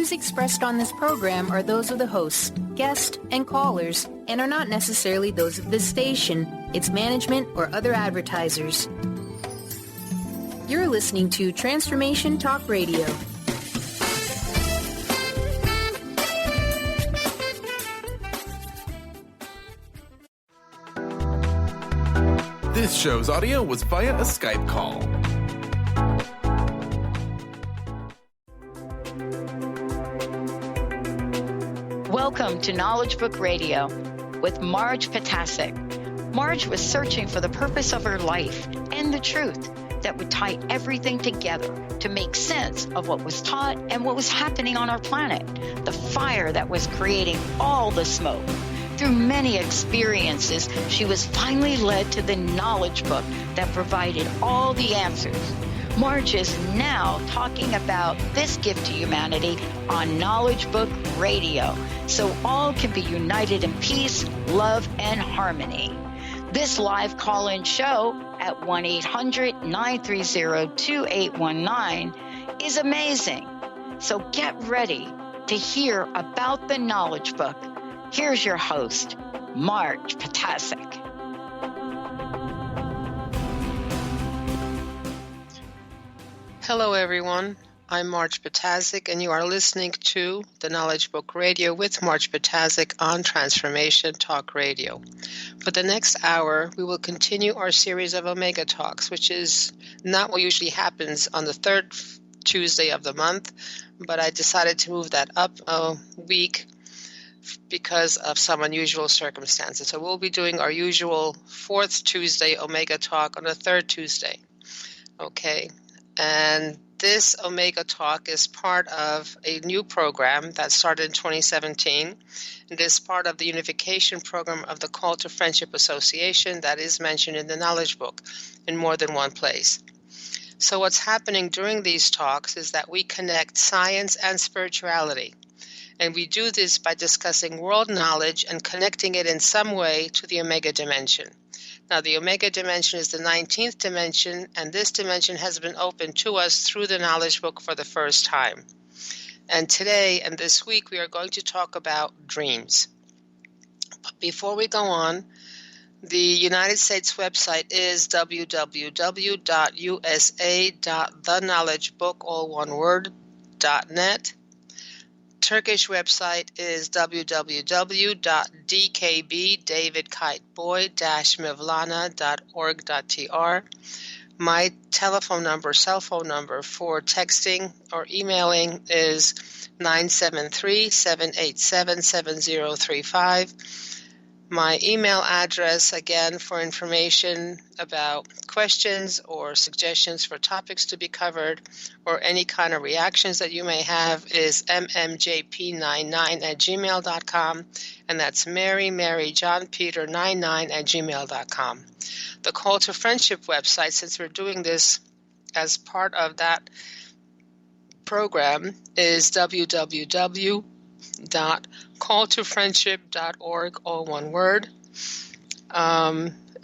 views expressed on this program are those of the hosts, guests, and callers, and are not necessarily those of this station, its management, or other advertisers. You're listening to Transformation Talk Radio. This show's audio was via a Skype call. Welcome to Knowledge Book Radio with Marge Potasic. Marge was searching for the purpose of her life and the truth that would tie everything together to make sense of what was taught and what was happening on our planet, the fire that was creating all the smoke. Through many experiences, she was finally led to the knowledge book that provided all the answers. Marge is now talking about this gift to humanity on Knowledge Book Radio, so all can be united in peace, love, and harmony. This live call-in show at 1-800-930-2819 is amazing. So get ready to hear about the knowledge book. Here's your host, Marge Potasic. Hello, everyone. I'm Marge Potasic, and you are listening to the Knowledge Book Radio with Marge Potasic on Transformation Talk Radio. For the next hour, we will continue our series of Omega Talks, which is not what usually happens on the third Tuesday of the month, but I decided to move that up a week because of some unusual circumstances. So we'll be doing our usual fourth Tuesday Omega Talk on the third Tuesday. Okay. And this Omega Talk is part of a new program that started in 2017. It is part of the unification program of the Call to Friendship Association that is mentioned in the Knowledge Book in more than one place. So what's happening during these talks is that we connect science and spirituality. And we do this by discussing world knowledge and connecting it in some way to the Omega dimension. Now, the Omega dimension is the 19th dimension, and this dimension has been opened to us through the Knowledge Book for the first time. And today and this week, we are going to talk about dreams. But before we go on, the United States website is www.usa.theknowledgebook, all one word, .net. Turkish website is www.dkb.davidkiteboy-mevlana.org.tr. My telephone number, cell phone number for texting or emailing is 973-787-7035. My email address, again, for information about questions or suggestions for topics to be covered or any kind of reactions that you may have, is mmjp99@gmail.com, and that's Mary John Peter 99@gmail.com. The Call to Friendship website, since we're doing this as part of that program, is www.calltofriendship.org, all one word.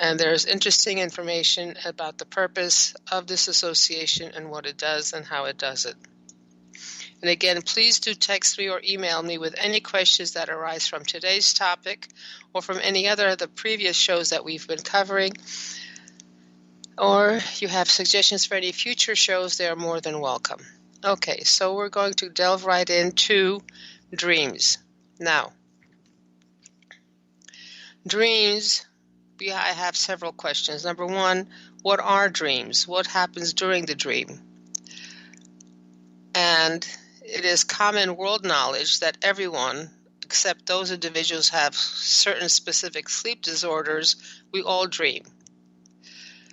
And there's interesting information about the purpose of this association and what it does and how it does it. And again, please do text me or email me with any questions that arise from today's topic or from any other of the previous shows that we've been covering. Or you have suggestions for any future shows, they are more than welcome. Okay, so we're going to delve right into dreams. Now, dreams, I have several questions. Number one, what are dreams? What happens during the dream? And it is common world knowledge that everyone, except those individuals who have certain specific sleep disorders, we all dream.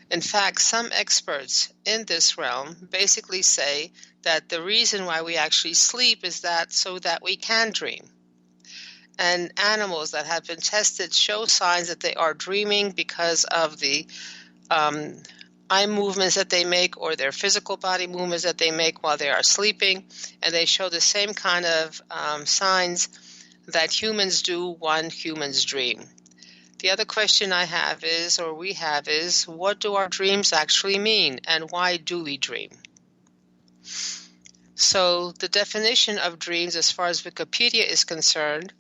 In fact, some experts in this realm basically say that the reason why we actually sleep is that so that we can dream. And animals that have been tested show signs that they are dreaming because of the eye movements that they make or their physical body movements that they make while they are sleeping. And they show the same kind of signs that humans do when humans dream. The other question I have is, or we have is, what do our dreams actually mean and why do we dream? So the definition of dreams, as far as Wikipedia is concerned,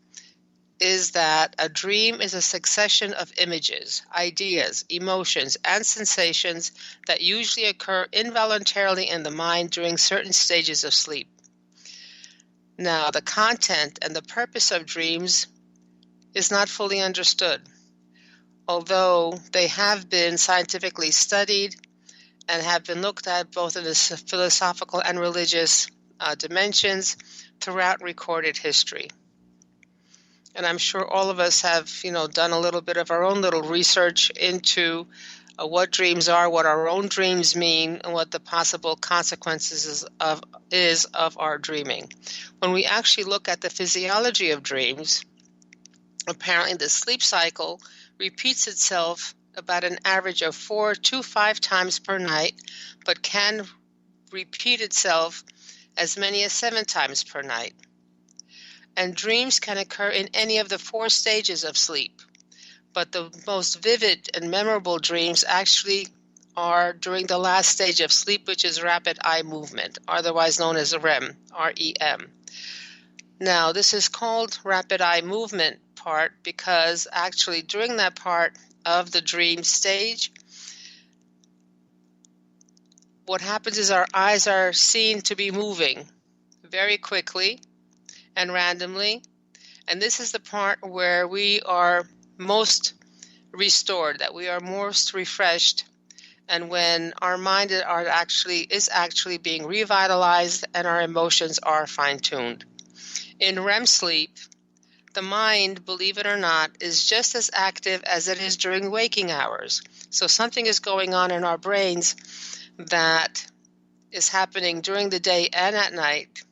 is that a dream is a succession of images, ideas, emotions, and sensations that usually occur involuntarily in the mind during certain stages of sleep. Now, the content and the purpose of dreams is not fully understood, although they have been scientifically studied and have been looked at both in the philosophical and religious dimensions throughout recorded history. And I'm sure all of us have, done a little bit of our own little research into what dreams are, what our own dreams mean, and what the possible consequences of our dreaming. When we actually look at the physiology of dreams, apparently the sleep cycle repeats itself about an average of 4 to 5 times per night, but can repeat itself as many as 7 times per night. And dreams can occur in any of the 4 stages of sleep. But the most vivid and memorable dreams actually are during the last stage of sleep, which is rapid eye movement, otherwise known as REM, R-E-M. Now, this is called rapid eye movement part because actually during that part of the dream stage, what happens is our eyes are seen to be moving very quickly and randomly. And this is the part where we are most restored, that we are most refreshed, and when our mind is actually being revitalized and our emotions are fine-tuned. In REM sleep, the mind, believe it or not, is just as active as it is during waking hours. So something is going on in our brains that is happening during the day and at night.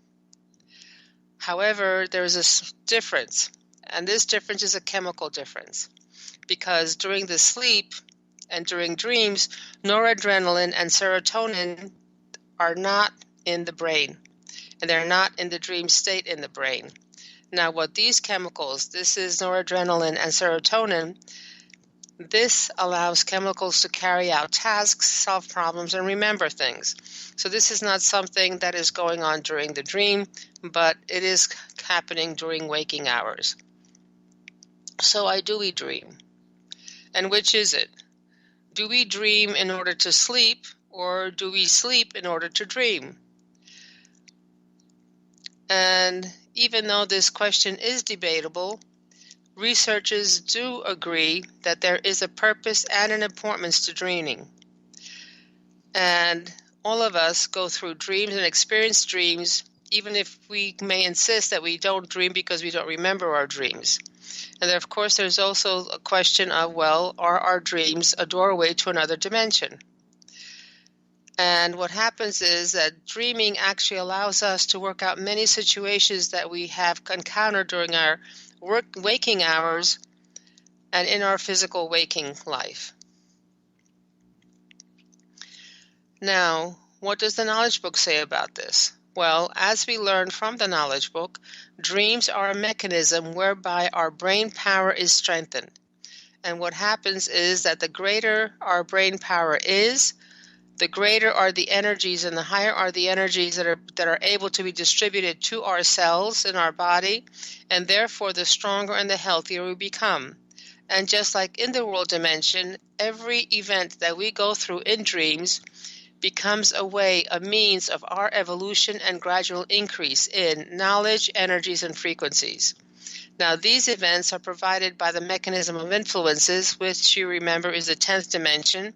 However, there's a difference, and this difference is a chemical difference, because during the sleep and during dreams, noradrenaline and serotonin are not in the brain, and they're not in the dream state in the brain. Now, what these chemicals, this is noradrenaline and serotonin, this allows chemicals to carry out tasks, solve problems, and remember things. So this is not something that is going on during the dream, but it is happening during waking hours. So why do we dream? And which is it? Do we dream in order to sleep, or do we sleep in order to dream? And even though this question is debatable, researchers do agree that there is a purpose and an importance to dreaming. And all of us go through dreams and experience dreams, even if we may insist that we don't dream because we don't remember our dreams. And of course, there's also a question of, well, are our dreams a doorway to another dimension? And what happens is that dreaming actually allows us to work out many situations that we have encountered during our waking hours and in our physical waking life. Now, what does the knowledge book say about this? Well, as we learned from the knowledge book, dreams are a mechanism whereby our brain power is strengthened. And what happens is that the greater our brain power is, the greater are the energies and the higher are the energies that are able to be distributed to our cells in our body, and therefore the stronger and the healthier we become. And just like in the world dimension, every event that we go through in dreams becomes a means of our evolution and gradual increase in knowledge, energies, and frequencies. Now, these events are provided by the mechanism of influences, which you remember is the 10th dimension,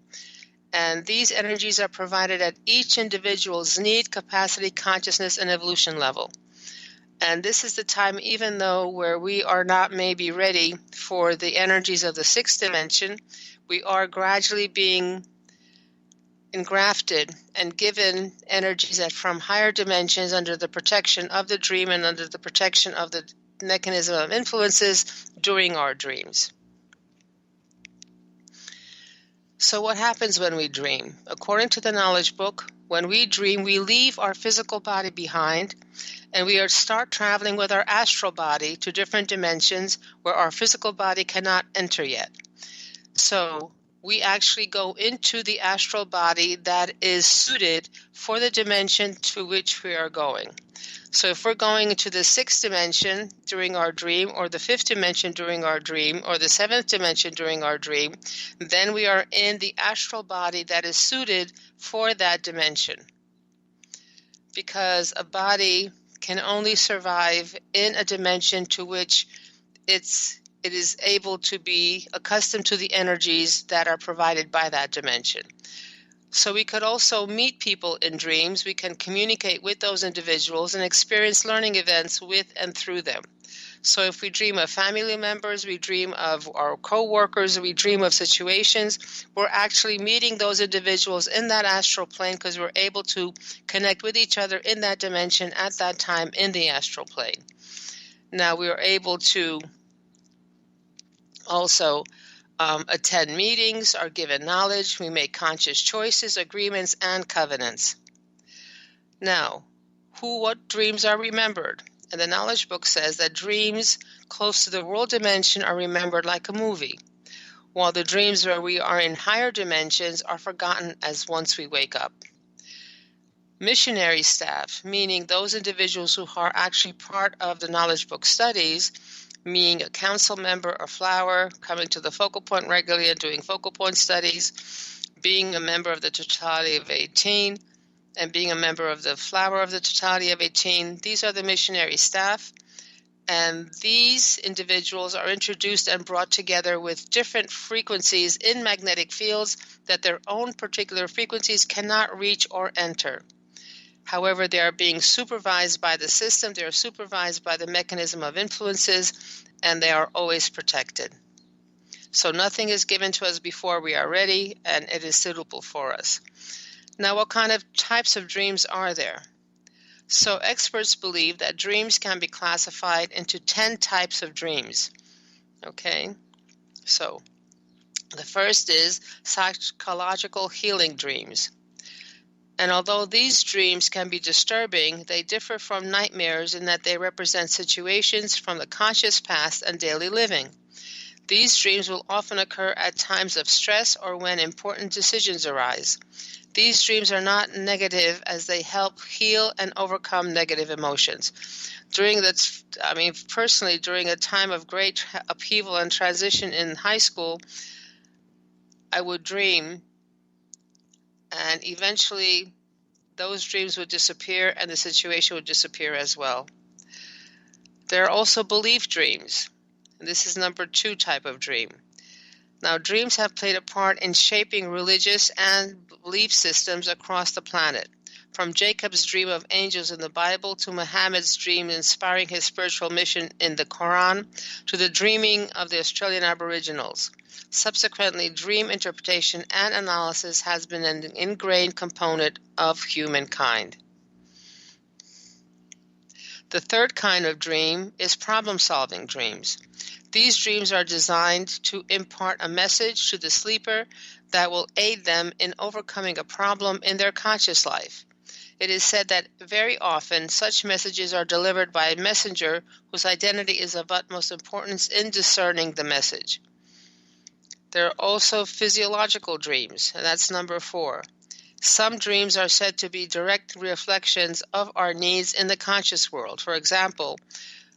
and these energies are provided at each individual's need, capacity, consciousness, and evolution level. And this is the time, even though where we are not maybe ready for the energies of the 6th dimension, we are gradually being engrafted and given energies that from higher dimensions under the protection of the dream and under the protection of the mechanism of influences during our dreams. So what happens when we dream? According to the knowledge book, when we dream, we leave our physical body behind and we start traveling with our astral body to different dimensions where our physical body cannot enter yet. So we actually go into the astral body that is suited for the dimension to which we are going. So if we're going into the 6th dimension during our dream, or the 5th dimension during our dream, or the 7th dimension during our dream, then we are in the astral body that is suited for that dimension. Because a body can only survive in a dimension to which it is able to be accustomed to the energies that are provided by that dimension. So we could also meet people in dreams. We can communicate with those individuals and experience learning events with and through them. So if we dream of family members, we dream of our co-workers, we dream of situations, we're actually meeting those individuals in that astral plane because we're able to connect with each other in that dimension at that time in the astral plane. Now we are able to also attend meetings, are given knowledge, we make conscious choices, agreements, and covenants. Now, what dreams are remembered? And the knowledge book says that dreams close to the world dimension are remembered like a movie, while the dreams where we are in higher dimensions are forgotten as once we wake up. Missionary staff, meaning those individuals who are actually part of the knowledge book studies, being a council member or flower, coming to the focal point regularly and doing focal point studies, being a member of the totality of 18, and being a member of the flower of the totality of 18. These are the missionary staff, and these individuals are introduced and brought together with different frequencies in magnetic fields that their own particular frequencies cannot reach or enter. However, they are being supervised by the system, they are supervised by the mechanism of influences, and they are always protected. So nothing is given to us before we are ready, and it is suitable for us. Now, what kind of types of dreams are there? So experts believe that dreams can be classified into 10 types of dreams. Okay, so the first is psychological healing dreams. And although these dreams can be disturbing, they differ from nightmares in that they represent situations from the conscious past and daily living. These dreams will often occur at times of stress or when important decisions arise. These dreams are not negative as they help heal and overcome negative emotions. Personally, during a time of great upheaval and transition in high school, I would dream, and eventually those dreams would disappear and the situation would disappear as well. There are also belief dreams. This is number 2 type of dream. Now, dreams have played a part in shaping religious and belief systems across the planet, from Jacob's dream of angels in the Bible to Muhammad's dream inspiring his spiritual mission in the Quran to the dreaming of the Australian Aboriginals. Subsequently, dream interpretation and analysis has been an ingrained component of humankind. The third kind of dream is problem-solving dreams. These dreams are designed to impart a message to the sleeper that will aid them in overcoming a problem in their conscious life. It is said that very often such messages are delivered by a messenger whose identity is of utmost importance in discerning the message. There are also physiological dreams, and that's number 4. Some dreams are said to be direct reflections of our needs in the conscious world. For example,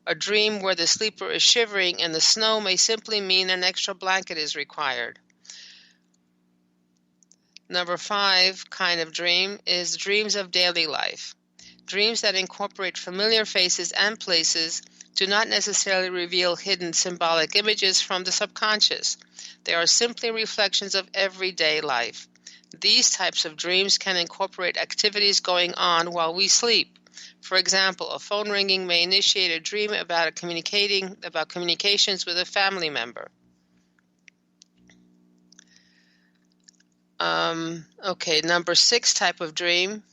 a dream where the sleeper is shivering in the snow may simply mean an extra blanket is required. Number 5 kind of dream is dreams of daily life. Dreams that incorporate familiar faces and places do not necessarily reveal hidden symbolic images from the subconscious. They are simply reflections of everyday life. These types of dreams can incorporate activities going on while we sleep. For example, a phone ringing may initiate a dream about communications with a family member. Number 6 type of dream.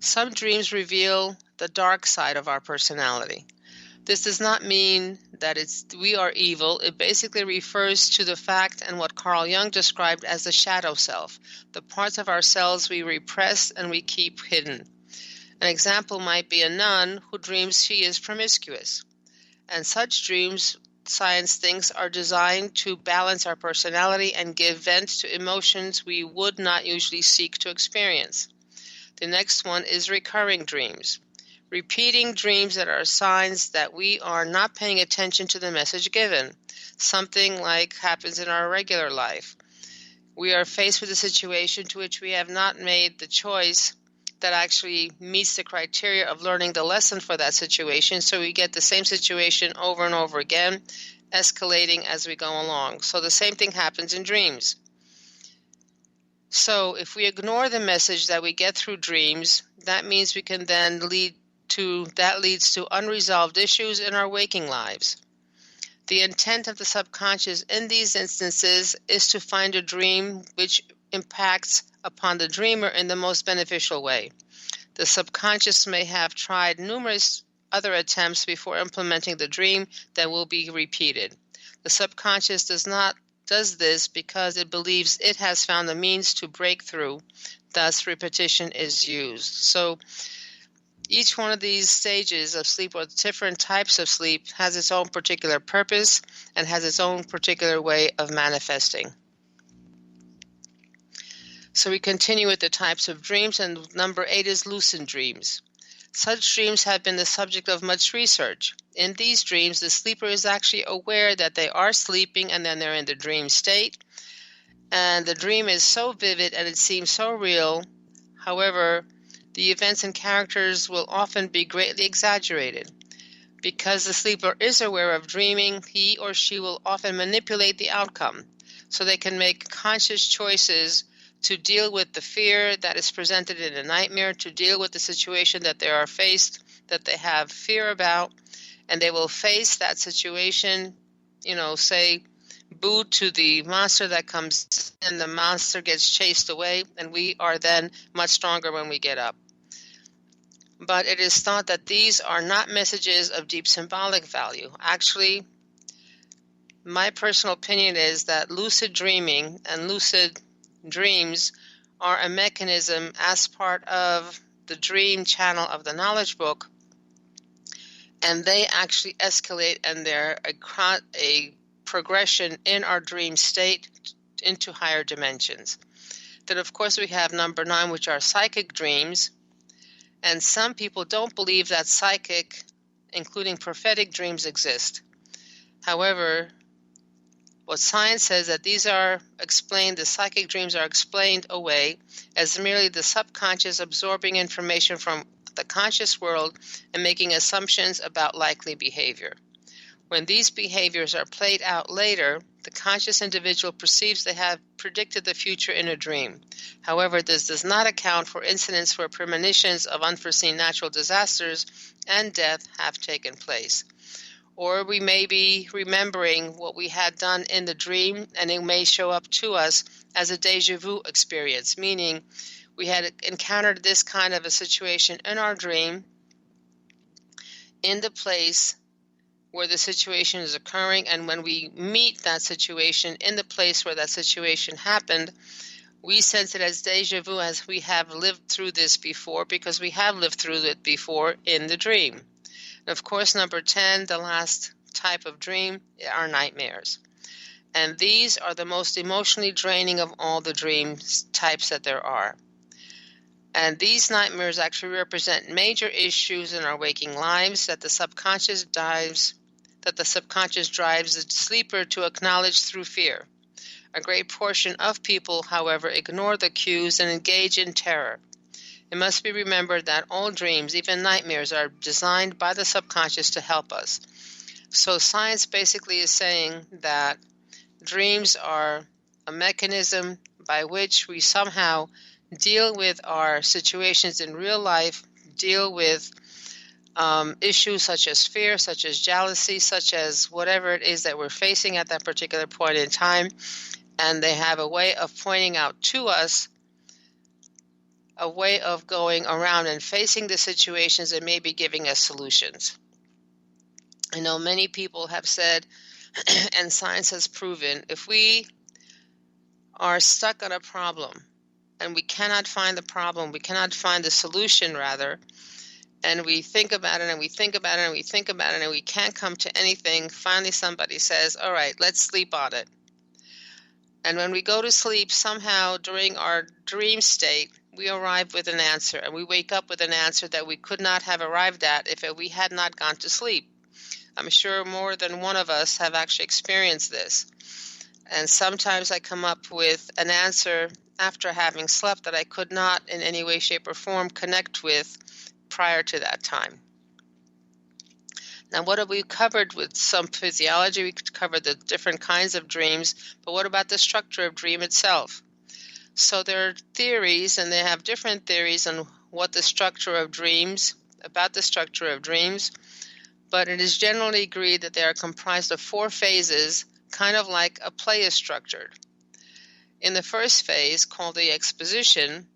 Some dreams reveal the dark side of our personality. This does not mean that we are evil. It basically refers to the fact and what Carl Jung described as the shadow self, the parts of ourselves we repress and we keep hidden. An example might be a nun who dreams she is promiscuous. And such dreams science thinks, are designed to balance our personality and give vent to emotions we would not usually seek to experience. The next one is recurring dreams. Repeating dreams that are signs that we are not paying attention to the message given. Something like happens in our regular life. We are faced with a situation to which we have not made the choice that actually meets the criteria of learning the lesson for that situation, so we get the same situation over and over again, escalating as we go along. So the same thing happens in dreams. So if we ignore the message that we get through dreams, that means we can then leads to unresolved issues in our waking lives. The intent of the subconscious in these instances is to find a dream which impacts upon the dreamer in the most beneficial way. The subconscious may have tried numerous other attempts before implementing the dream that will be repeated. The subconscious does this because it believes it has found a means to break through. Thus, repetition is used. So each one of these stages of sleep, or different types of sleep, has its own particular purpose and has its own particular way of manifesting. So we continue with the types of dreams, and number 8 is lucid dreams. Such dreams have been the subject of much research. In these dreams, the sleeper is actually aware that they are sleeping and then they're in the dream state. And the dream is so vivid and it seems so real. However, the events and characters will often be greatly exaggerated. Because the sleeper is aware of dreaming, he or she will often manipulate the outcome so they can make conscious choices to deal with the fear that is presented in a nightmare, to deal with the situation that they are faced, that they have fear about, and they will face that situation, say, boo to the monster that comes and the monster gets chased away, and we are then much stronger when we get up. But it is thought that these are not messages of deep symbolic value. Actually, my personal opinion is that lucid dreaming and lucid dreams are a mechanism as part of the dream channel of the knowledge book, and they actually escalate, and they're a progression in our dream state into higher dimensions. Then, of course, we have number 9, which are psychic dreams. And some people don't believe that psychic, including prophetic dreams, exist. However, what science says that these are explained, the psychic dreams are explained away as merely the subconscious absorbing information from the conscious world and making assumptions about likely behavior. When these behaviors are played out later, the conscious individual perceives they have predicted the future in a dream. However, this does not account for incidents where premonitions of unforeseen natural disasters and death have taken place. Or we may be remembering what we had done in the dream, and it may show up to us as a déjà vu experience, meaning we had encountered this kind of a situation in our dream in the place where the situation is occurring, and when we meet that situation in the place where that situation happened, we sense it as deja vu, as we have lived through this before, because we have lived through it before in the dream. And of course, number 10, the last type of dream, are nightmares. And these are the most emotionally draining of all the dream types that there are. And these nightmares actually represent major issues in our waking lives that the subconscious drives the sleeper to acknowledge through fear. A great portion of people, however, ignore the cues and engage in terror. It must be remembered that all dreams, even nightmares, are designed by the subconscious to help us. So science basically is saying that dreams are a mechanism by which we somehow deal with our situations in real life, deal with issues such as fear, such as jealousy, such as whatever it is that we're facing at that particular point in time. And they have a way of pointing out to us a way of going around and facing the situations and maybe giving us solutions. I know many people have said, and science has proven, if we are stuck on a problem and we cannot find the problem, we cannot find the solution rather, and we think about it and we think about it and we think about it and we can't come to anything. Finally, somebody says, all right, let's sleep on it. And when we go to sleep, somehow during our dream state, we arrive with an answer, and we wake up with an answer that we could not have arrived at if we had not gone to sleep. I'm sure more than one of us have actually experienced this. And sometimes I come up with an answer after having slept that I could not in any way, shape, or form connect with prior to that time. Now, what have we covered with some physiology? We covered the different kinds of dreams, but what about the structure of dream itself? So there are theories, and they have different theories on what the structure of dreams, about the structure of dreams, but it is generally agreed that they are comprised of 4 phases, kind of like a play is structured. In the first phase, called the exposition,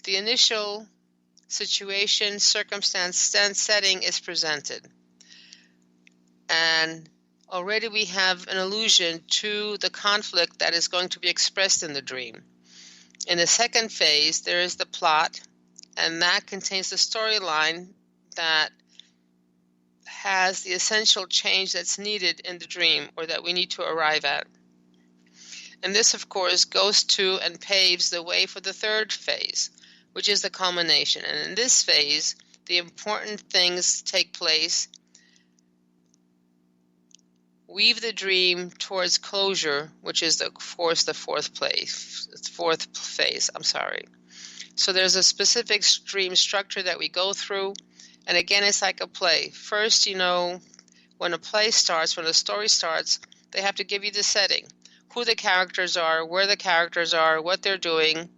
the initial situation, circumstance, setting is presented. And already we have an allusion to the conflict that is going to be expressed in the dream. In the second phase, there is the plot, and that contains the storyline that has the essential change that's needed in the dream, or that we need to arrive at. And this, of course, goes to and paves the way for the third phase, which is the culmination. And in this phase, the important things take place. Weave the dream towards closure, which is the fourth phase. So there's a specific dream structure that we go through, and again, it's like a play. First, when a play starts, when a story starts, they have to give you the setting, who the characters are, where the characters are, what they're doing,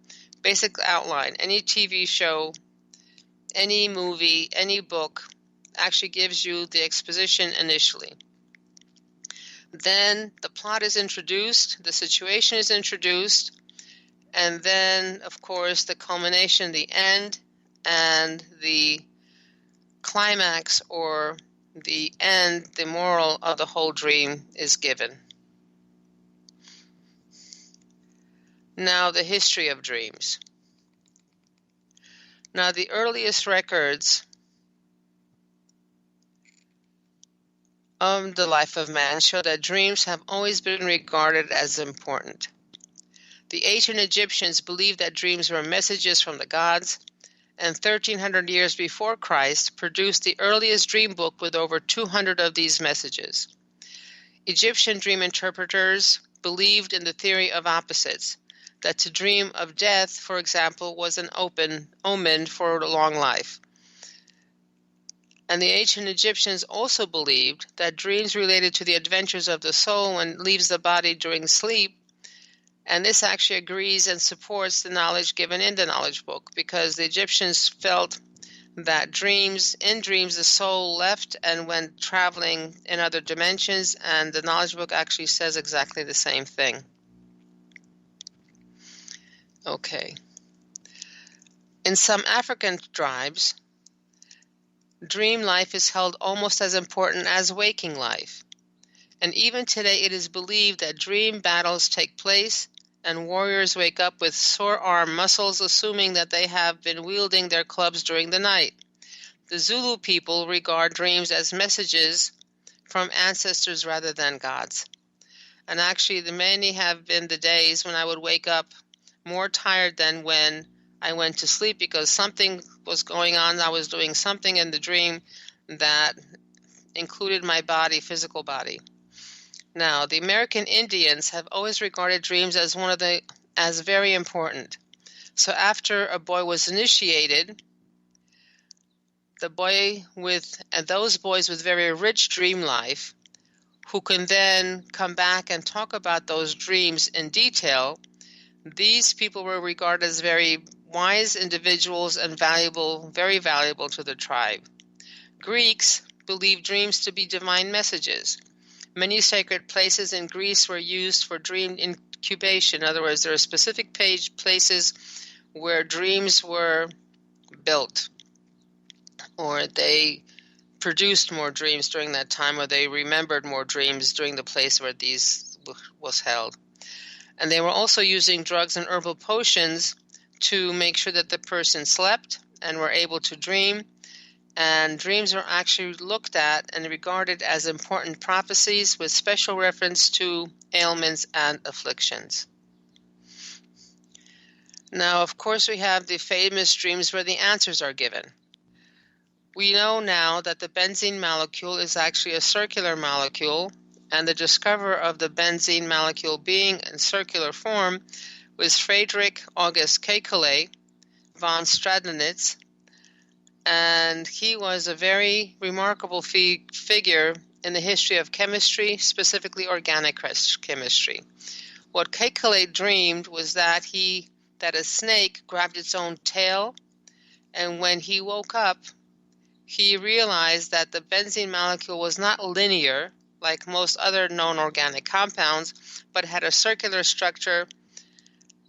basic outline. Any TV show, any movie, any book actually gives you the exposition initially. Then the plot is introduced, the situation is introduced, and then, of course, the culmination, the end, and the climax, or the end, the moral of the whole dream is given. Now, the history of dreams. Now, the earliest records of the life of man show that dreams have always been regarded as important. The ancient Egyptians believed that dreams were messages from the gods, and 1,300 years before Christ produced the earliest dream book with over 200 of these messages. Egyptian dream interpreters believed in the theory of opposites, that to dream of death, for example, was an omen for a long life. And the ancient Egyptians also believed that dreams related to the adventures of the soul when it leaves the body during sleep. And this actually agrees and supports the knowledge given in the knowledge book, because the Egyptians felt that in dreams the soul left and went traveling in other dimensions, and the knowledge book actually says exactly the same thing. Okay. In some African tribes, dream life is held almost as important as waking life. And even today it is believed that dream battles take place and warriors wake up with sore arm muscles, assuming that they have been wielding their clubs during the night. The Zulu people regard dreams as messages from ancestors rather than gods. And actually, many have been the days when I would wake up more tired than when I went to sleep, because something was going on. I was doing something in the dream that included my body, physical body. Now, the American Indians have always regarded dreams as very important. So after a boy was initiated, those boys with very rich dream life, who can then come back and talk about those dreams in detail, these people were regarded as very wise individuals and very valuable to the tribe. Greeks believed dreams to be divine messages. Many sacred places in Greece were used for dream incubation. In other words, there are specific places where dreams were built, or they produced more dreams during that time, or they remembered more dreams during the place where these was held. And they were also using drugs and herbal potions to make sure that the person slept and were able to dream. And dreams are actually looked at and regarded as important prophecies with special reference to ailments and afflictions. Now, of course, we have the famous dreams where the answers are given. We know now that the benzene molecule is actually a circular molecule, and the discoverer of the benzene molecule being in circular form was Friedrich August Kekulé von Stradonitz, and he was a very remarkable figure in the history of chemistry, specifically organic chemistry. What Kekulé dreamed was that a snake grabbed its own tail, and when he woke up, he realized that the benzene molecule was not linear, like most other known organic compounds, but had a circular structure,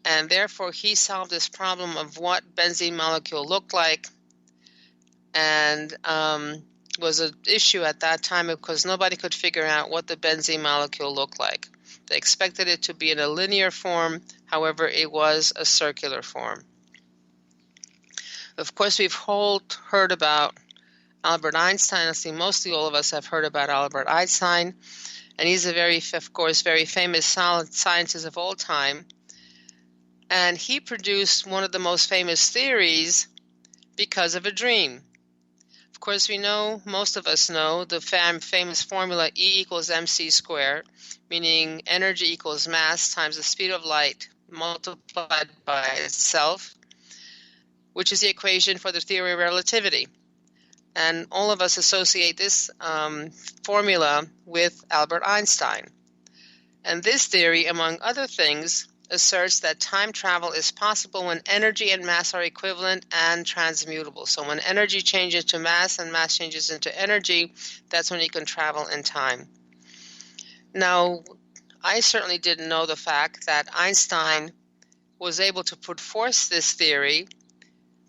and therefore he solved this problem of what benzene molecule looked like, and was an issue at that time because nobody could figure out what the benzene molecule looked like. They expected it to be in a linear form, however, it was a circular form. Of course, we've heard about Albert Einstein. I think mostly all of us have heard about Albert Einstein, and he's of course, very famous scientist of all time. And he produced one of the most famous theories because of a dream. Of course, most of us know the famous formula E equals mc squared, meaning energy equals mass times the speed of light multiplied by itself, which is the equation for the theory of relativity. And all of us associate this formula with Albert Einstein. And this theory, among other things, asserts that time travel is possible when energy and mass are equivalent and transmutable. So when energy changes to mass and mass changes into energy, that's when you can travel in time. Now, I certainly didn't know the fact that Einstein was able to put forth this theory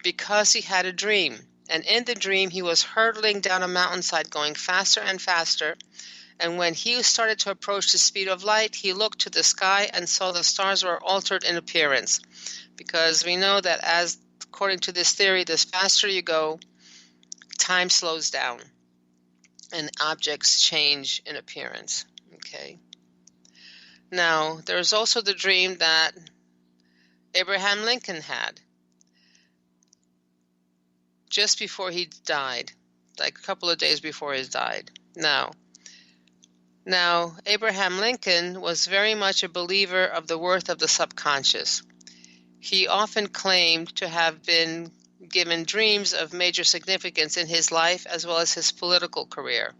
because he had a dream. And in the dream, he was hurtling down a mountainside going faster and faster. And when he started to approach the speed of light, he looked to the sky and saw the stars were altered in appearance. Because we know that according to this theory, the faster you go, time slows down and objects change in appearance. Okay. Now, there's also the dream that Abraham Lincoln had just before he died, like a couple of days before he died. Now, Abraham Lincoln was very much a believer of the worth of the subconscious. He often claimed to have been given dreams of major significance in his life as well as his political career.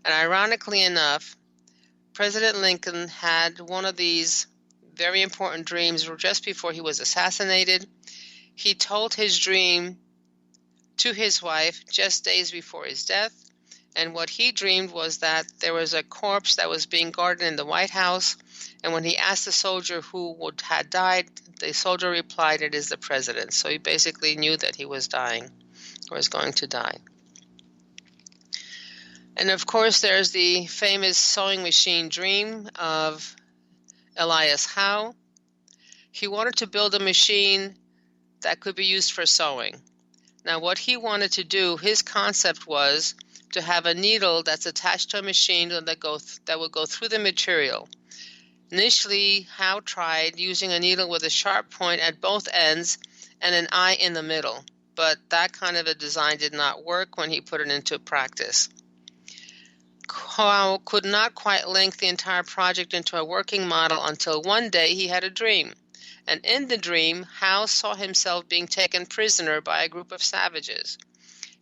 And ironically enough, President Lincoln had one of these very important dreams just before he was assassinated. He told his dream to his wife just days before his death. And what he dreamed was that there was a corpse that was being guarded in the White House. And when he asked the soldier who had died, the soldier replied, "It is the president." So he basically knew that he was dying or was going to die. And of course, there's the famous sewing machine dream of Elias Howe. He wanted to build a machine that could be used for sewing. Now, what he wanted to do, his concept was to have a needle that's attached to a machine that would go through the material. Initially, Howe tried using a needle with a sharp point at both ends and an eye in the middle, but that kind of a design did not work when he put it into practice. Howe could not quite link the entire project into a working model until one day he had a dream. And in the dream, Howe saw himself being taken prisoner by a group of savages.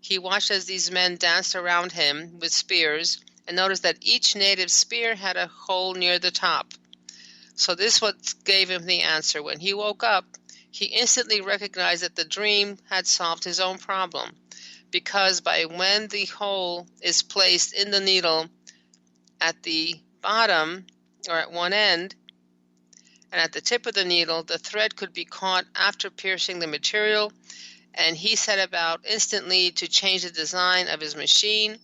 He watched as these men danced around him with spears and noticed that each native spear had a hole near the top. So this what gave him the answer. When he woke up, he instantly recognized that the dream had solved his own problem, because when the hole is placed in the needle at the bottom or at one end, and at the tip of the needle, the thread could be caught after piercing the material, and he set about instantly to change the design of his machine,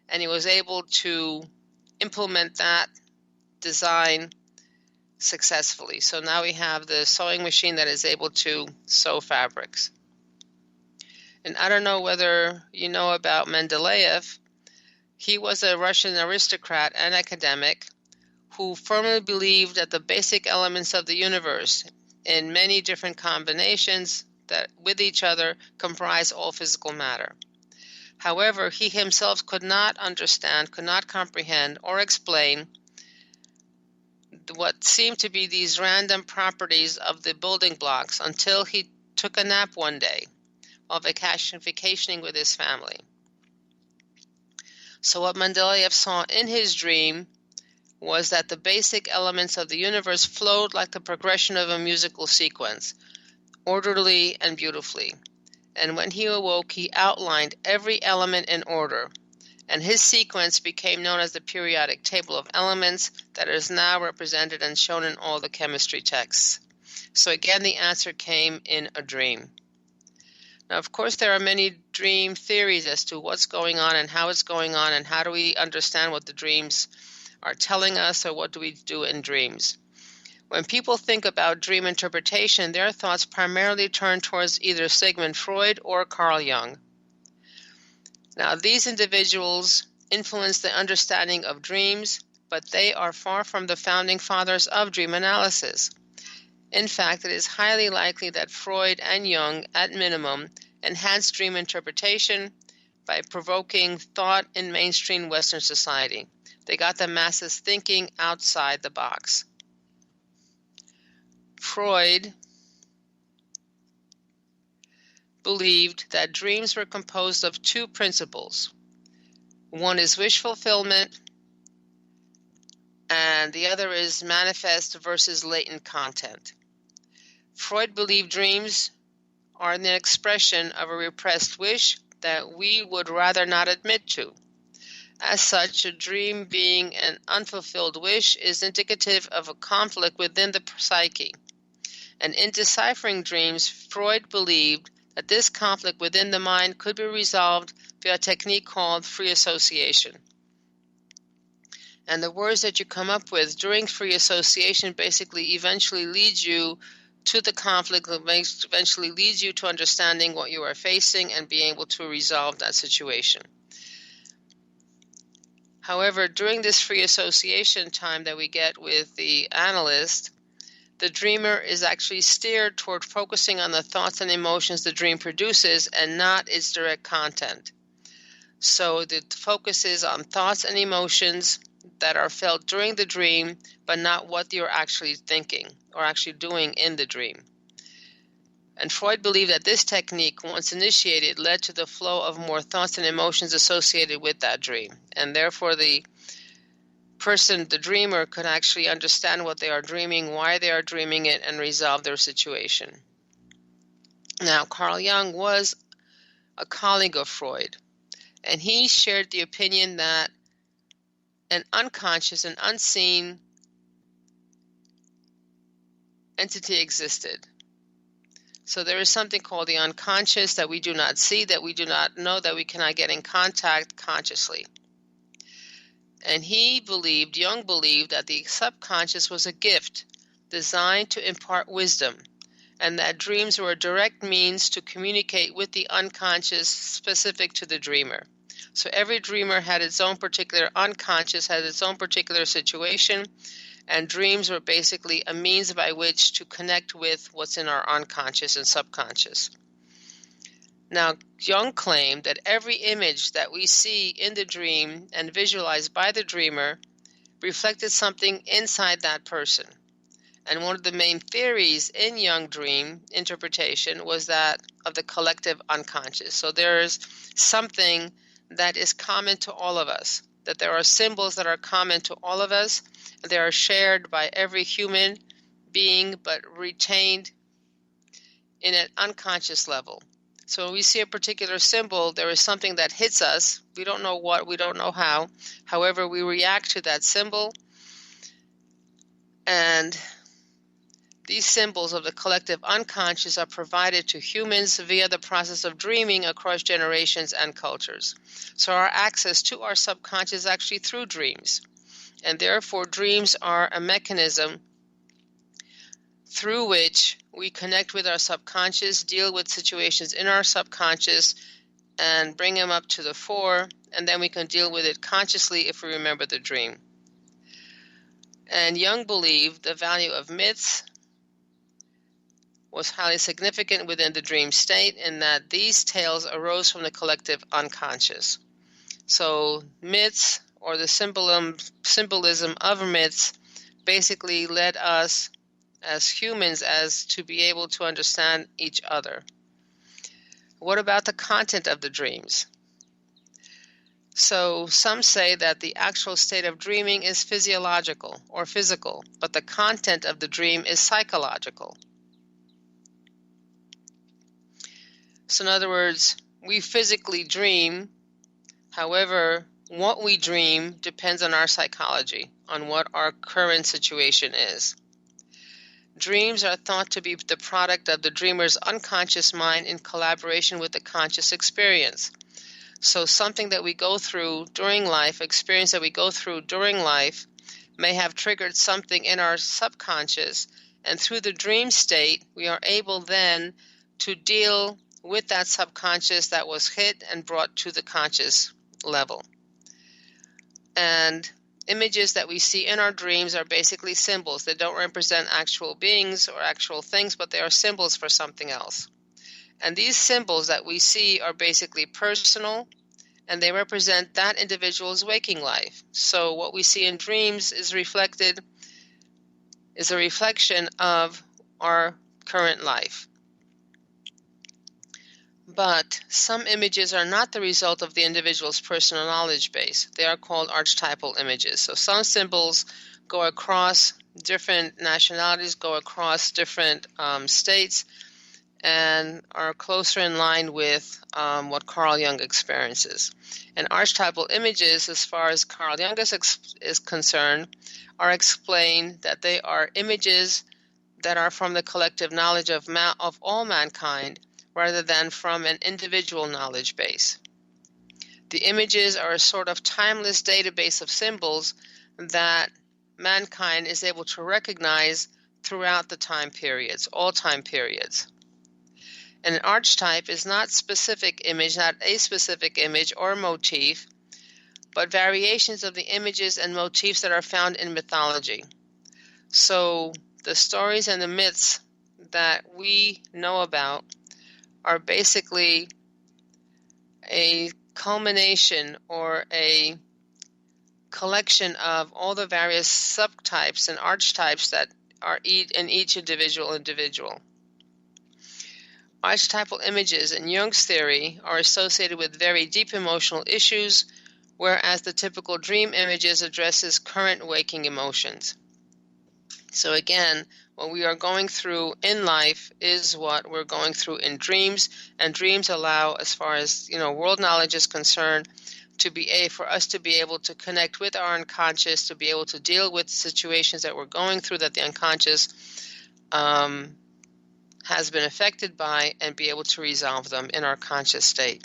and he was able to implement that design successfully. So now we have the sewing machine that is able to sew fabrics. And I don't know whether you know about Mendeleev. He was a Russian aristocrat and academic who firmly believed that the basic elements of the universe, in many different combinations that with each other, comprise all physical matter. However, he himself could not understand, could not comprehend, or explain what seemed to be these random properties of the building blocks until he took a nap one day while vacationing with his family. So what Mendeleev saw in his dream was that the basic elements of the universe flowed like the progression of a musical sequence, orderly and beautifully. And when he awoke, he outlined every element in order, and his sequence became known as the periodic table of elements that is now represented and shown in all the chemistry texts. So again, the answer came in a dream. Now, of course, there are many dream theories as to what's going on and how it's going on and how do we understand what the dreams are telling us or what do we do in dreams. When people think about dream interpretation, their thoughts primarily turn towards either Sigmund Freud or Carl Jung. Now, these individuals influence the understanding of dreams, but they are far from the founding fathers of dream analysis. In fact, it is highly likely that Freud and Jung, at minimum, enhanced dream interpretation by provoking thought in mainstream Western society. They got the masses thinking outside the box. Freud believed that dreams were composed of two principles. One is wish fulfillment, and the other is manifest versus latent content. Freud believed dreams are the expression of a repressed wish that we would rather not admit to. As such, a dream being an unfulfilled wish is indicative of a conflict within the psyche. And in deciphering dreams, Freud believed that this conflict within the mind could be resolved via a technique called free association. And the words that you come up with during free association basically eventually leads you to the conflict, that eventually leads you to understanding what you are facing and being able to resolve that situation. However, during this free association time that we get with the analyst, the dreamer is actually steered toward focusing on the thoughts and emotions the dream produces and not its direct content. So the focus is on thoughts and emotions that are felt during the dream, but not what you're actually thinking or actually doing in the dream. And Freud believed that this technique, once initiated, led to the flow of more thoughts and emotions associated with that dream. And therefore, the person, the dreamer, could actually understand what they are dreaming, why they are dreaming it, and resolve their situation. Now, Carl Jung was a colleague of Freud, and he shared the opinion that an unconscious and unseen entity existed. So there is something called the unconscious that we do not see, that we do not know, that we cannot get in contact consciously. And Jung believed that the subconscious was a gift designed to impart wisdom, and that dreams were a direct means to communicate with the unconscious specific to the dreamer. So every dreamer had its own particular unconscious, had its own particular situation, and dreams were basically a means by which to connect with what's in our unconscious and subconscious. Now, Jung claimed that every image that we see in the dream and visualized by the dreamer reflected something inside that person. And one of the main theories in Jung dream interpretation was that of the collective unconscious. So there's something that is common to all of us, that there are symbols that are common to all of us, and they are shared by every human being, but retained in an unconscious level. So when we see a particular symbol, there is something that hits us. We don't know what, we don't know how. However, we react to that symbol. And these symbols of the collective unconscious are provided to humans via the process of dreaming across generations and cultures. So our access to our subconscious is actually through dreams. And therefore, dreams are a mechanism through which we connect with our subconscious, deal with situations in our subconscious, and bring them up to the fore, and then we can deal with it consciously if we remember the dream. And Jung believed the value of myths was highly significant within the dream state, in that these tales arose from the collective unconscious. So myths, or the symbolism of myths, basically led us as humans as to be able to understand each other. What about the content of the dreams? So some say that the actual state of dreaming is physiological or physical, but the content of the dream is psychological. So in other words, we physically dream, however, what we dream depends on our psychology, on what our current situation is. Dreams are thought to be the product of the dreamer's unconscious mind in collaboration with the conscious experience. So something that we go through during life, experience that we go through during life, may have triggered something in our subconscious, and through the dream state, we are able then to deal with that subconscious that was hit and brought to the conscious level. And images that we see in our dreams are basically symbols. They don't represent actual beings or actual things, but they are symbols for something else. And these symbols that we see are basically personal, and they represent that individual's waking life. So what we see in dreams is a reflection of our current life. But some images are not the result of the individual's personal knowledge base. They are called archetypal images. So some symbols go across different nationalities, go across different states, and are closer in line with what Carl Jung experiences. And archetypal images, as far as Carl Jung is concerned, are explained that they are images that are from the collective knowledge of all mankind, rather than from an individual knowledge base. The images are a sort of timeless database of symbols that mankind is able to recognize throughout the time periods, all time periods. And an archetype is not a specific image or motif, but variations of the images and motifs that are found in mythology. So the stories and the myths that we know about are basically a culmination or a collection of all the various subtypes and archetypes that are in each individual. Archetypal images in Jung's theory are associated with very deep emotional issues, whereas the typical dream images addresses current waking emotions. So again, what we are going through in life is what we're going through in dreams, and dreams allow, as far as world knowledge is concerned, for us to be able to connect with our unconscious, to be able to deal with situations that we're going through that the unconscious has been affected by, and be able to resolve them in our conscious state.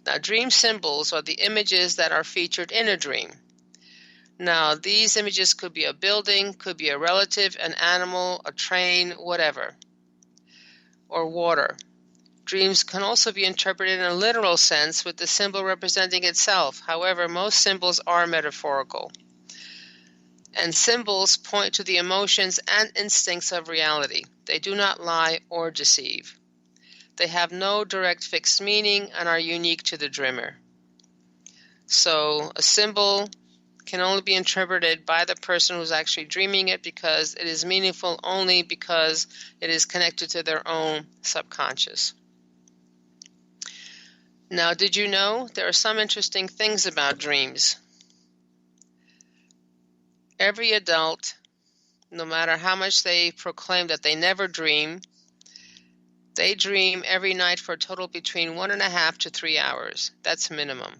Now, dream symbols are the images that are featured in a dream. Now, these images could be a building, could be a relative, an animal, a train, whatever, or water. Dreams can also be interpreted in a literal sense, with the symbol representing itself. However, most symbols are metaphorical. And symbols point to the emotions and instincts of reality. They do not lie or deceive. They have no direct fixed meaning and are unique to the dreamer. So a symbol can only be interpreted by the person who's actually dreaming it, because it is meaningful only because it is connected to their own subconscious. Now, did you know there are some interesting things about dreams? Every adult, no matter how much they proclaim that they never dream, they dream every night for a total between 1.5 to 3 hours. That's minimum.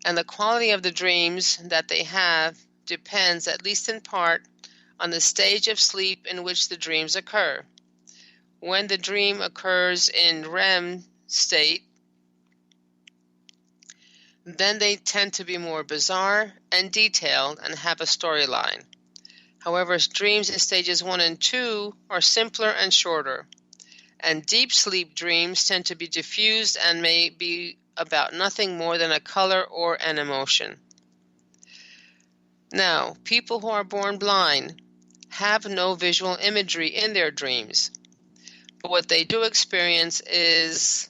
And the quality of the dreams that they have depends, at least in part, on the stage of sleep in which the dreams occur. When the dream occurs in REM state, then they tend to be more bizarre and detailed and have a storyline. However, dreams in stages 1 and 2 are simpler and shorter. And deep sleep dreams tend to be diffused and may be about nothing more than a color or an emotion. Now, people who are born blind have no visual imagery in their dreams, but what they do experience is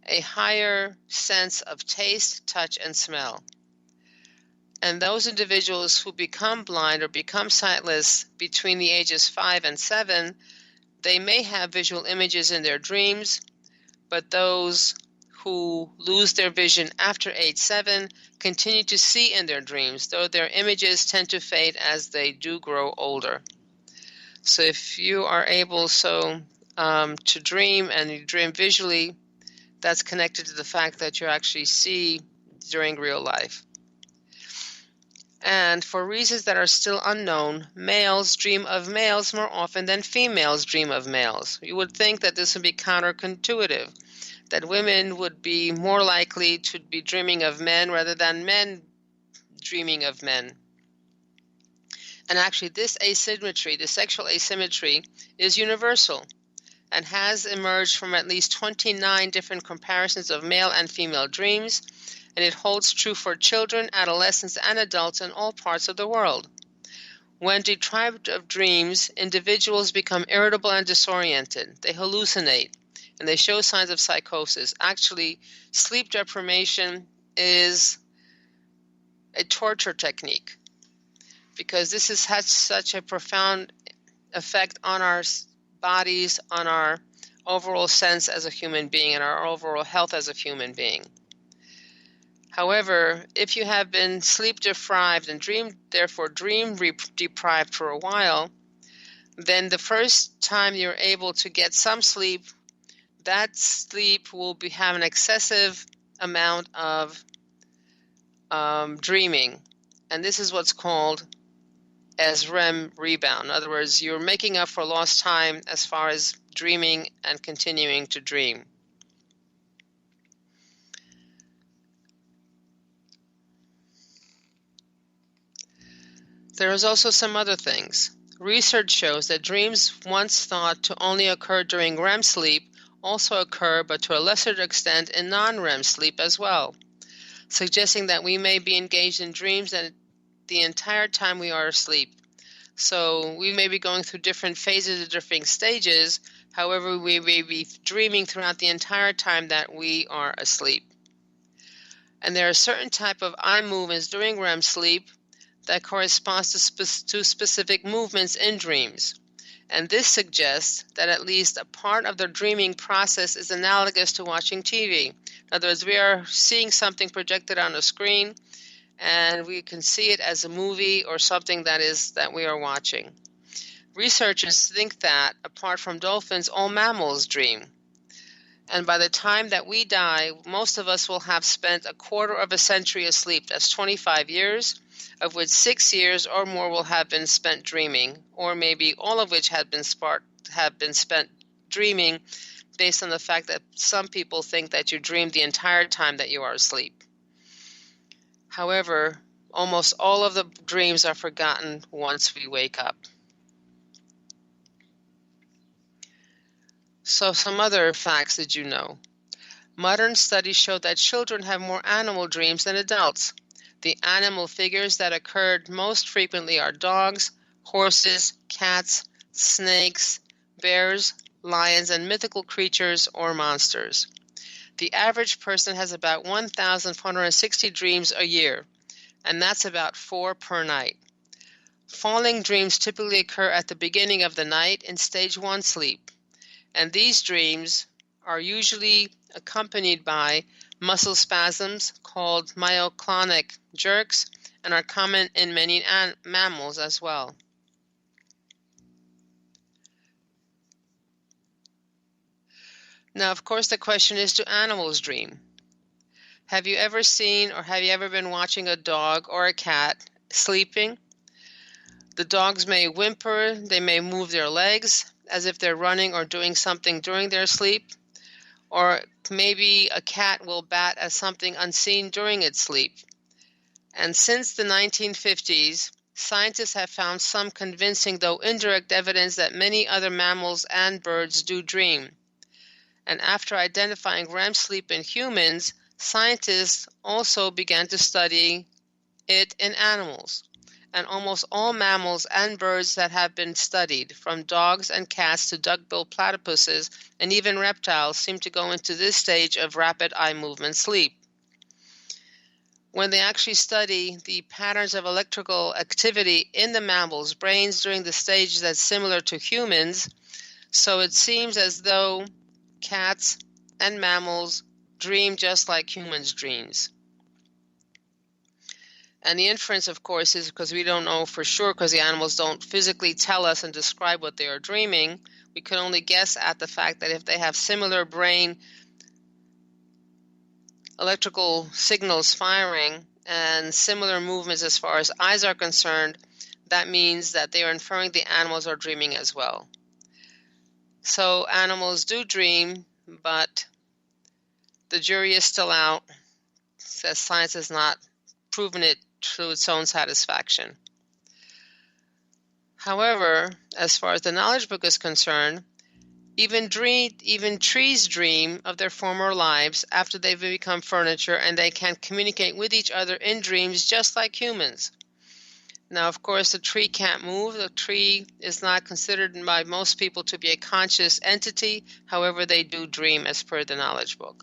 a higher sense of taste, touch, and smell. And those individuals who become blind or become sightless between the ages 5 and 7, they may have visual images in their dreams, but those who lose their vision after age 7 continue to see in their dreams, though their images tend to fade as they do grow older. So if you are able to dream and you dream visually, that's connected to the fact that you actually see during real life. And for reasons that are still unknown, males dream of males more often than females dream of males. You would think that this would be counterintuitive, that women would be more likely to be dreaming of men rather than men dreaming of men. And actually, this asymmetry, the sexual asymmetry, is universal and has emerged from at least 29 different comparisons of male and female dreams, and it holds true for children, adolescents, and adults in all parts of the world. When deprived of dreams, individuals become irritable and disoriented. They hallucinate, and they show signs of psychosis. Actually, sleep deprivation is a torture technique because this has had such a profound effect on our bodies, on our overall sense as a human being, and our overall health as a human being. However, if you have been sleep deprived and dream deprived for a while, then the first time you're able to get some sleep, that sleep will have an excessive amount of dreaming. And this is what's called as REM rebound. In other words, you're making up for lost time as far as dreaming and continuing to dream. There is also some other things. Research shows that dreams once thought to only occur during REM sleep also occur, but to a lesser extent, in non-REM sleep as well, suggesting that we may be engaged in dreams that the entire time we are asleep. So we may be going through different phases or different stages, however, we may be dreaming throughout the entire time that we are asleep. And there are certain type of eye movements during REM sleep that corresponds to specific movements in dreams. And this suggests that at least a part of the dreaming process is analogous to watching TV. In other words, we are seeing something projected on a screen, and we can see it as a movie or something that we are watching. Researchers think that, apart from dolphins, all mammals dream. And by the time that we die, most of us will have spent a quarter of a century asleep. That's 25 years, of which 6 years or more will have been spent dreaming, or maybe all of which have been spent dreaming, based on the fact that some people think that you dream the entire time that you are asleep. However, almost all of the dreams are forgotten once we wake up. So some other facts did you know? Modern studies show that children have more animal dreams than adults. The animal figures that occurred most frequently are dogs, horses, cats, snakes, bears, lions, and mythical creatures or monsters. The average person has about 1,460 dreams a year, and that's about 4 per night. Falling dreams typically occur at the beginning of the night in stage 1 sleep, and these dreams are usually accompanied by muscle spasms called myoclonic jerks and are common in many mammals as well. Now, of course, the question is, do animals dream? Have you ever seen or have you ever been watching a dog or a cat sleeping? The dogs may whimper, they may move their legs as if they're running or doing something during their sleep, or maybe a cat will bat at something unseen during its sleep. And since the 1950s, scientists have found some convincing, though indirect, evidence that many other mammals and birds do dream. And after identifying REM sleep in humans, scientists also began to study it in animals. And almost all mammals and birds that have been studied, from dogs and cats to duck-billed platypuses and even reptiles, seem to go into this stage of rapid eye movement sleep. When they actually study the patterns of electrical activity in the mammals' brains during the stage that's similar to humans, so it seems as though cats and mammals dream just like humans' dreams. And the inference, of course, is because we don't know for sure, because the animals don't physically tell us and describe what they are dreaming. We can only guess at the fact that if they have similar brain electrical signals firing and similar movements as far as eyes are concerned, that means that they are inferring the animals are dreaming as well. So animals do dream, but the jury is still out, as science has not proven it to its own satisfaction. However, as far as the knowledge book is concerned, even trees dream of their former lives after they've become furniture, and they can communicate with each other in dreams just like humans. Now, of course, the tree can't move. The tree is not considered by most people to be a conscious entity. However, they do dream as per the knowledge book.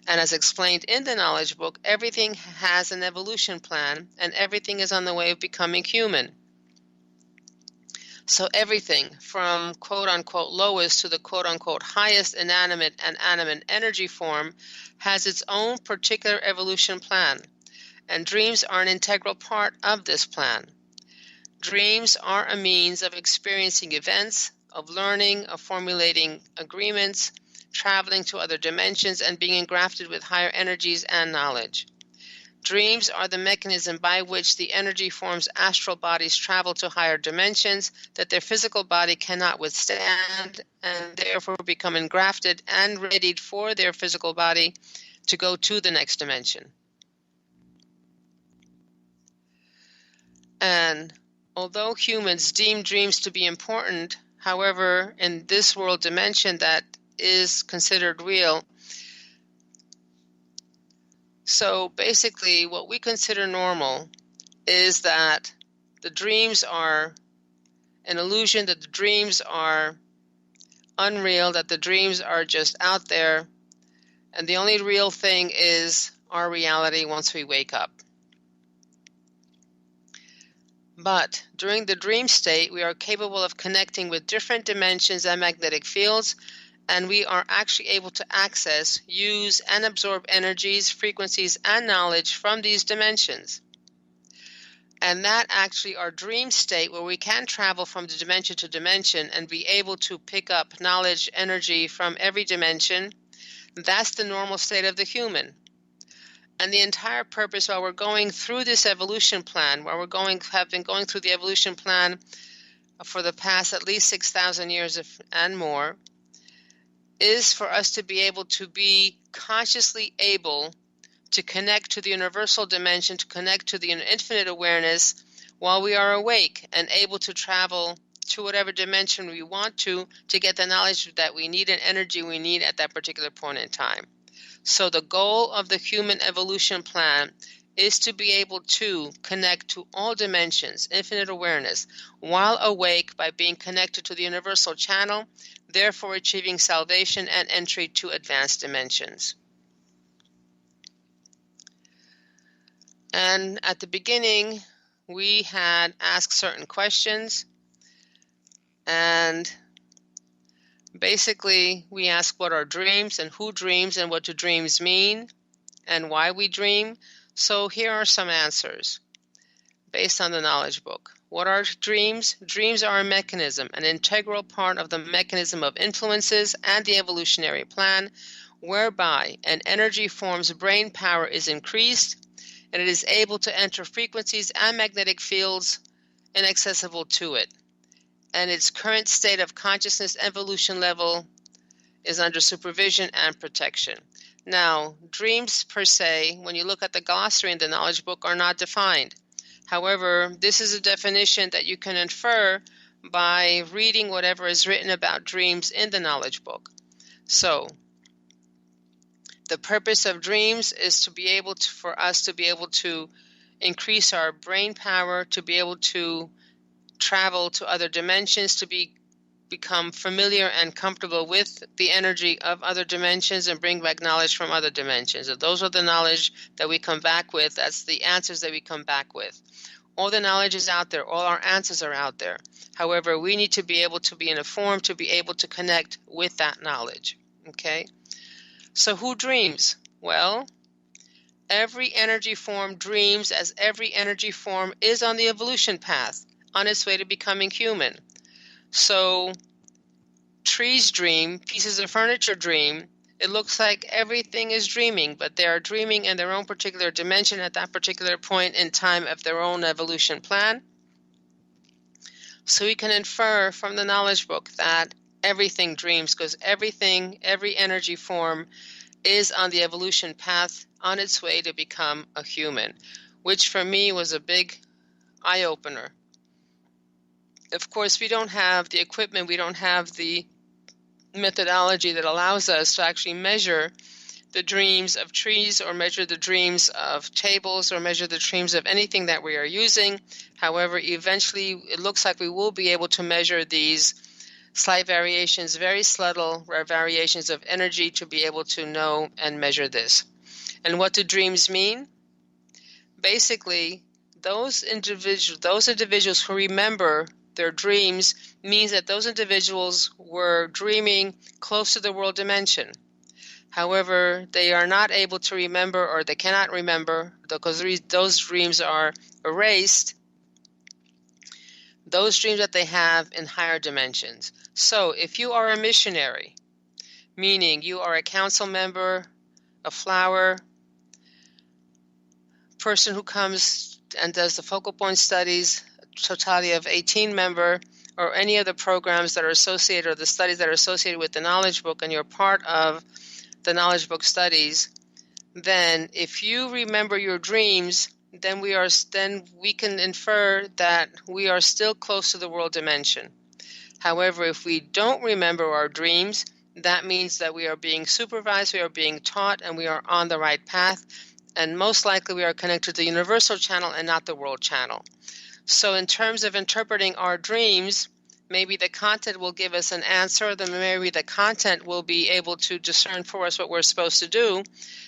And as explained in the knowledge book, everything has an evolution plan, and everything is on the way of becoming human. So everything from quote-unquote lowest to the quote-unquote highest inanimate and animate energy form has its own particular evolution plan, and dreams are an integral part of this plan. Dreams are a means of experiencing events, of learning, of formulating agreements, traveling to other dimensions, and being engrafted with higher energies and knowledge. Dreams are the mechanism by which the energy forms astral bodies travel to higher dimensions that their physical body cannot withstand, and therefore become engrafted and readied for their physical body to go to the next dimension. And although humans deem dreams to be important, however, in this world dimension that is considered real, so basically what we consider normal is that the dreams are an illusion, that the dreams are unreal, that the dreams are just out there, and the only real thing is our reality once we wake up. But during the dream state, we are capable of connecting with different dimensions and magnetic fields, and we are actually able to access, use, and absorb energies, frequencies, and knowledge from these dimensions. And that actually our dream state, where we can travel from the dimension to dimension and be able to pick up knowledge, energy from every dimension, that's the normal state of the human. And the entire purpose while we're going through this evolution plan, while have been going through the evolution plan for the past at least 6,000 years and more, is for us to be able to be consciously able to connect to the universal dimension, to connect to the infinite awareness while we are awake and able to travel to whatever dimension we want to get the knowledge that we need and energy we need at that particular point in time. So the goal of the human evolution plan is to be able to connect to all dimensions, infinite awareness, while awake by being connected to the universal channel, therefore achieving salvation and entry to advanced dimensions. And at the beginning, we had asked certain questions, and basically we asked what are dreams and who dreams and what do dreams mean and why we dream. So here are some answers based on the knowledge book. What are dreams? Dreams are a mechanism, an integral part of the mechanism of influences and the evolutionary plan, whereby an energy form's brain power is increased and it is able to enter frequencies and magnetic fields inaccessible to it. And its current state of consciousness evolution level is under supervision and protection. Now, dreams per se, when you look at the glossary in the knowledge book, are not defined. However, this is a definition that you can infer by reading whatever is written about dreams in the knowledge book. So, the purpose of dreams is to be able to, for us to be able to increase our brain power, to be able to travel to other dimensions, to become familiar and comfortable with the energy of other dimensions and bring back knowledge from other dimensions. So those are the knowledge that we come back with. That's the answers that we come back with. All the knowledge is out there. All our answers are out there. However, we need to be able to be in a form to be able to connect with that knowledge. Okay? So who dreams? Well, every energy form dreams, as every energy form is on the evolution path, on its way to becoming human. So trees dream, pieces of furniture dream. It looks like everything is dreaming, but they are dreaming in their own particular dimension at that particular point in time of their own evolution plan. So we can infer from the knowledge book that everything dreams, because everything, every energy form is on the evolution path on its way to become a human, which for me was a big eye-opener. Of course, we don't have the equipment, we don't have the methodology that allows us to actually measure the dreams of trees or measure the dreams of tables or measure the dreams of anything that we are using. However, eventually it looks like we will be able to measure these slight variations, very subtle variations of energy, to be able to know and measure this. And what do dreams mean? Basically, those individuals who remember their dreams means that those individuals were dreaming close to the world dimension. However, they are not able to remember, or they cannot remember, because those dreams are erased, those dreams that they have in higher dimensions. So if you are a missionary, meaning you are a council member, a flower, person who comes and does the focal point studies, totality of 18 member, or any of the programs that are associated, or the studies that are associated with the knowledge book, and you're part of the knowledge book studies, then if you remember your dreams, then we can infer that we are still close to the world dimension. However, if we don't remember our dreams, that means that we are being supervised, we are being taught, and we are on the right path, and most likely we are connected to the universal channel and not the world channel. So in terms of interpreting our dreams, maybe the content will give us an answer, or maybe the content will be able to discern for us what we're supposed to do.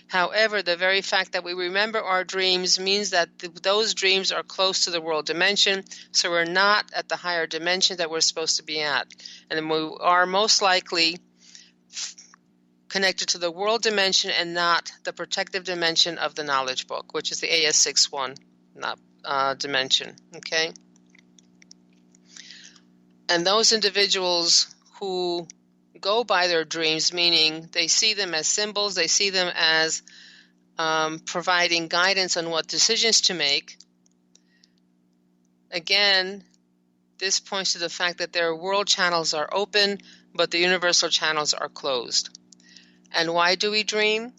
However, the very fact that we remember our dreams means that those dreams are close to the world dimension, so we're not at the higher dimension that we're supposed to be at. And we are most likely connected to the world dimension and not the protective dimension of the knowledge book, which is the AS61 dimension, okay? And those individuals who go by their dreams, meaning they see them as symbols, they see them as providing guidance on what decisions to make. Again, this points to the fact that their world channels are open, but the universal channels are closed. And why do we dream?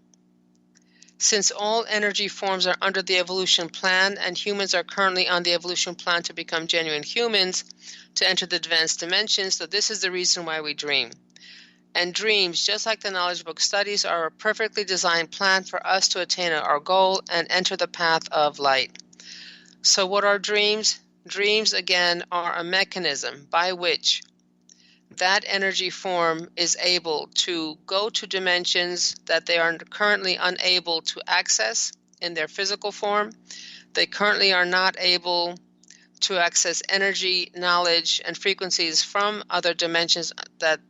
Since all energy forms are under the evolution plan, and humans are currently on the evolution plan to become genuine humans, to enter the advanced dimensions, so this is the reason why we dream. And dreams, just like the knowledge book studies, are a perfectly designed plan for us to attain our goal and enter the path of light. So what are dreams? Dreams, again, are a mechanism by which that energy form is able to go to dimensions that they are currently unable to access in their physical form. They currently are not able to access energy, knowledge, and frequencies from other dimensions that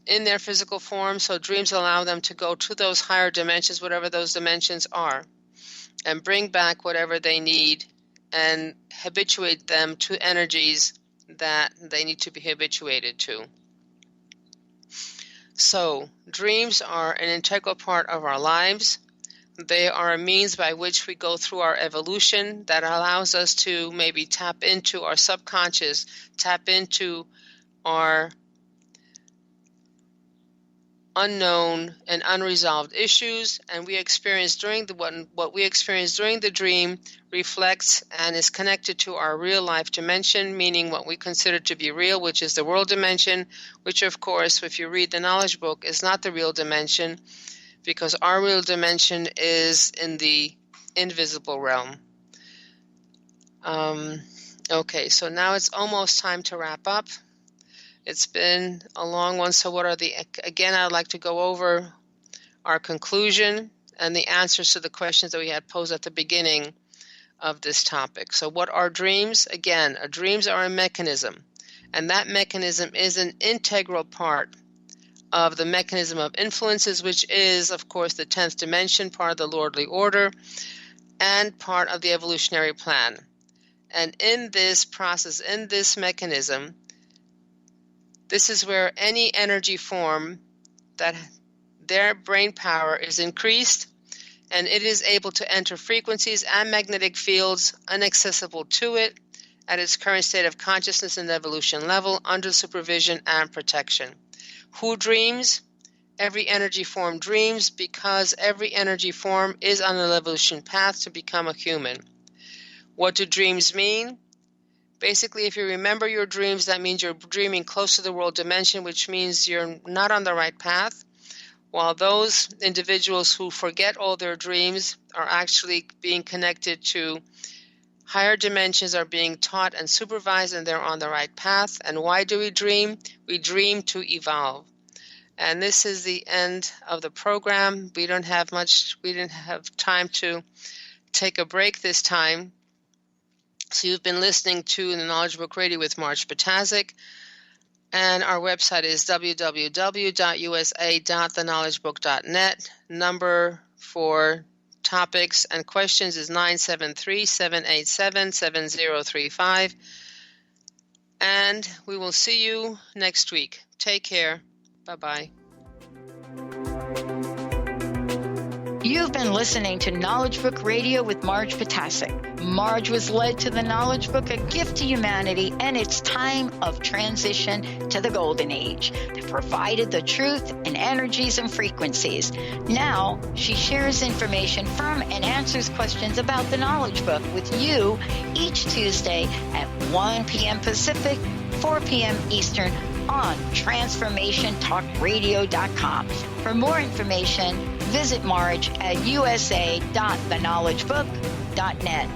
in their physical form. So dreams allow them to go to those higher dimensions, whatever those dimensions are, and bring back whatever they need and habituate them to energies that they need to be habituated to. So dreams are an integral part of our lives. They are a means by which we go through our evolution that allows us to maybe tap into our subconscious, tap into our unknown and unresolved issues, and we experience what we experience during the dream reflects and is connected to our real life dimension, meaning what we consider to be real, which is the world dimension, which of course, if you read the knowledge book, is not the real dimension, because our real dimension is in the invisible realm. Okay, so now it's almost time to wrap up. It's been a long one, so again, I'd like to go over our conclusion and the answers to the questions that we had posed at the beginning of this topic. So what are dreams? Again, dreams are a mechanism, and that mechanism is an integral part of the mechanism of influences, which is, of course, the 10th dimension, part of the lordly order, and part of the evolutionary plan. And in this process, in this mechanism, this is where any energy form that their brain power is increased, and it is able to enter frequencies and magnetic fields inaccessible to it at its current state of consciousness and evolution level under supervision and protection. Who dreams? Every energy form dreams, because every energy form is on an evolution path to become a human. What do dreams mean? Basically, if you remember your dreams, that means you're dreaming close to the world dimension, which means you're not on the right path, while those individuals who forget all their dreams are actually being connected to higher dimensions, are being taught and supervised, and they're on the right path. And why do we dream? We dream to evolve. And this is the end of the program. We didn't have time to take a break this time. So you've been listening to the Knowledge Book Radio with Marge Patazik, and our website is www.usa.theknowledgebook.net. Number for topics and questions is 973-787-7035. And we will see you next week. Take care. Bye-bye. You've been listening to Knowledge Book Radio with Marge Patazik. Marge was led to the Knowledge Book, a gift to humanity, and its time of transition to the Golden Age that provided the truth and energies and frequencies. Now, she shares information from and answers questions about the Knowledge Book with you each Tuesday at 1 p.m. Pacific, 4 p.m. Eastern on TransformationTalkRadio.com. For more information, visit Marge at usa.theknowledgebook.net.